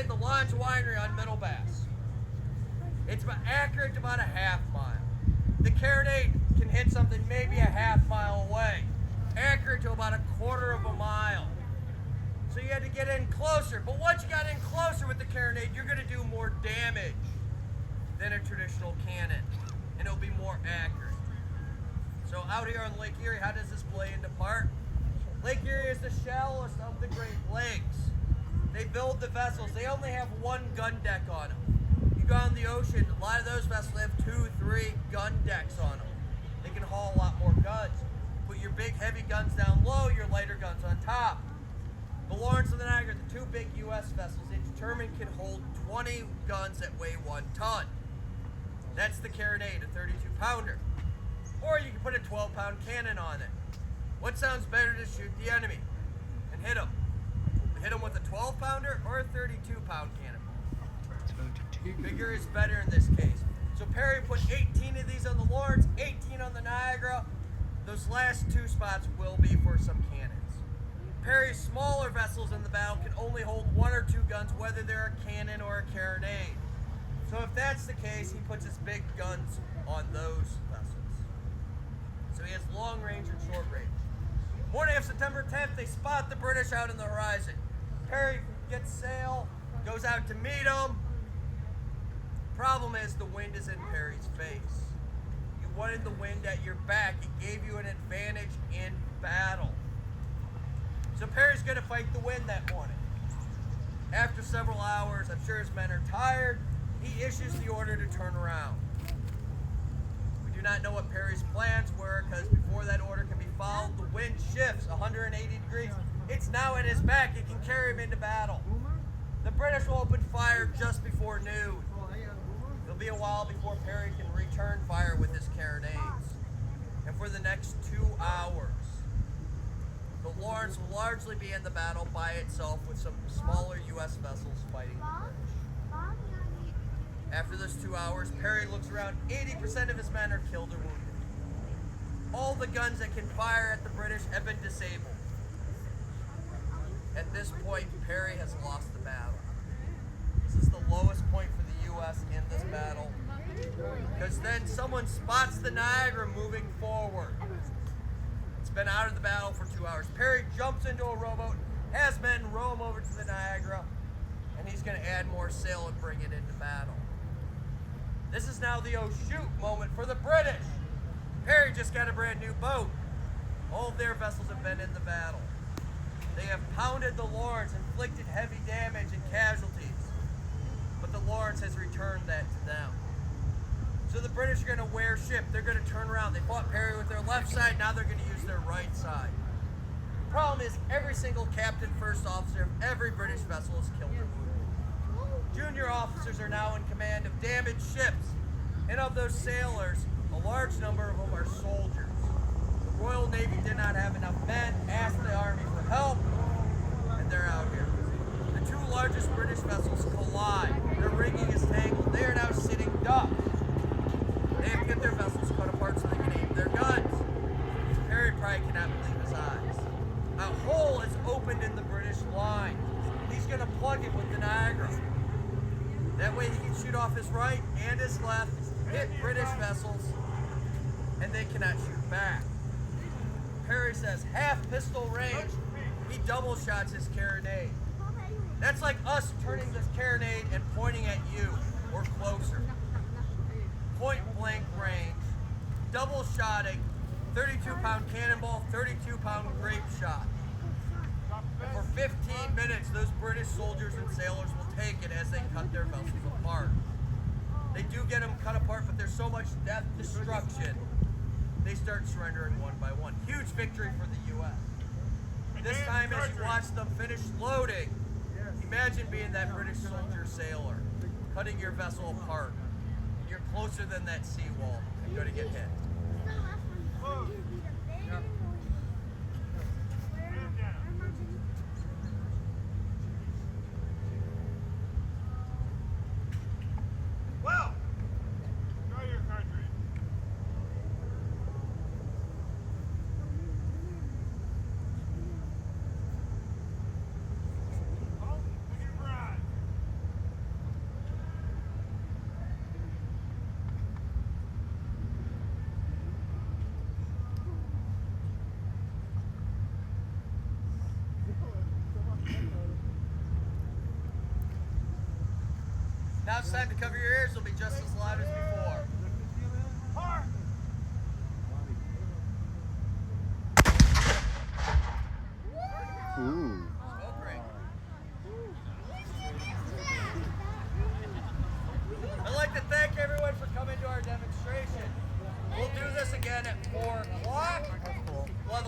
the launch winery on Middle Bass. It's accurate to about a half mile. The carronade can hit something maybe a half mile away. Accurate to about a quarter of a mile. So you had to get in closer. But once you got in closer with the carronade, you're going to do more damage than a traditional cannon. And it'll be more accurate. So out here on Lake Erie, how does this play into part? Lake Erie is the shallowest of the Great Lakes. They build the vessels. They only have one gun deck on them. You go on the ocean, a lot of those vessels have 2, 3 gun decks on them. They can haul a lot more guns. Put your big heavy guns down low, your lighter guns on top. The Lawrence and the Niagara, the 2 big U.S. vessels, they determined can hold 20 guns that weigh 1 ton. That's the carronade, a 32-pounder. Or you can put a 12-pound cannon on it. What sounds better to shoot the enemy and hit them? Hit them with a 12-pounder or a 32-pound cannonball? Bigger is better in this case. So Perry put 18 of these on the Lawrence, 18 on the Niagara. Those last 2 spots will be for some cannons. Perry's smaller vessels in the battle can only hold 1 or 2 guns, whether they're a cannon or a carronade. So if that's the case, he puts his big guns on those vessels. So he has long range and short range. Morning of September 10th, they spot the British out in the horizon. Perry gets sail, goes out to meet them. Problem is, the wind is in Perry's face. You wanted the wind at your back. It gave you an advantage in battle. So Perry's going to fight the wind that morning. After several hours, I'm sure his men are tired, he issues the order to turn around. We do not know what Perry's plans were, because before that order can be followed, the wind shifts 180 degrees. It's now at his back. It can carry him into battle. The British will open fire just before noon. It'll be a while before Perry can return fire with his carronades. And for the next 2 hours, the Lawrence will largely be in the battle by itself with some smaller U.S. vessels fighting the British. After those 2 hours, Perry looks around. 80% of his men are killed or wounded. All the guns that can fire at the British have been disabled. At this point, Perry has lost the battle. This is the lowest point for the U.S. in this battle, because then someone spots the Niagara moving forward. It's been out of the battle for 2 hours. Perry jumps into a rowboat, has men row him over to the Niagara, and he's going to add more sail and bring it into battle. This is now the oh shoot moment for the British. Perry just got a brand new boat. All of their vessels have been in the battle. They have pounded the Lawrence, inflicted heavy damage and casualties. But the Lawrence has returned that to them. So the British are going to wear ship. They're going to turn around. They fought Perry with their left side. Now they're going to use their right side. The problem is every single captain, first officer of every British vessel is killed or wounded. Junior officers are now in command of damaged ships. And of those sailors, a large number of them are soldiers. The Royal Navy did not have enough men, asked the Army for help, and they're out here. The 2 largest British vessels collide. Their rigging is tangled. They are now sitting ducks. They have to get their vessels cut apart so they can aim their guns. Perry probably cannot believe his eyes. A hole is opened in the British line. He's going to plug it with the Niagara. That way he can shoot off his right and his left, hit British vessels, and they cannot shoot back. Perry says half pistol range, he double shots his carronade. That's like us turning this carronade and pointing at you or closer. Point blank range, double shotting, 32-pound cannonball, 32-pound grape shot. And for 15 minutes, those British soldiers and sailors will take it as they cut their vessels apart. They do get them cut apart, but there's so much death, destruction, they start surrendering one by one. Huge victory for the U.S. This time, as you watch them finish loading, imagine being that British soldier sailor, cutting your vessel apart. You're closer than that seawall and going to get hit. Well, enjoy your country. Home with your bride. Now it's time to cover your ears. They'll be just as loud as before. Park! Ooh.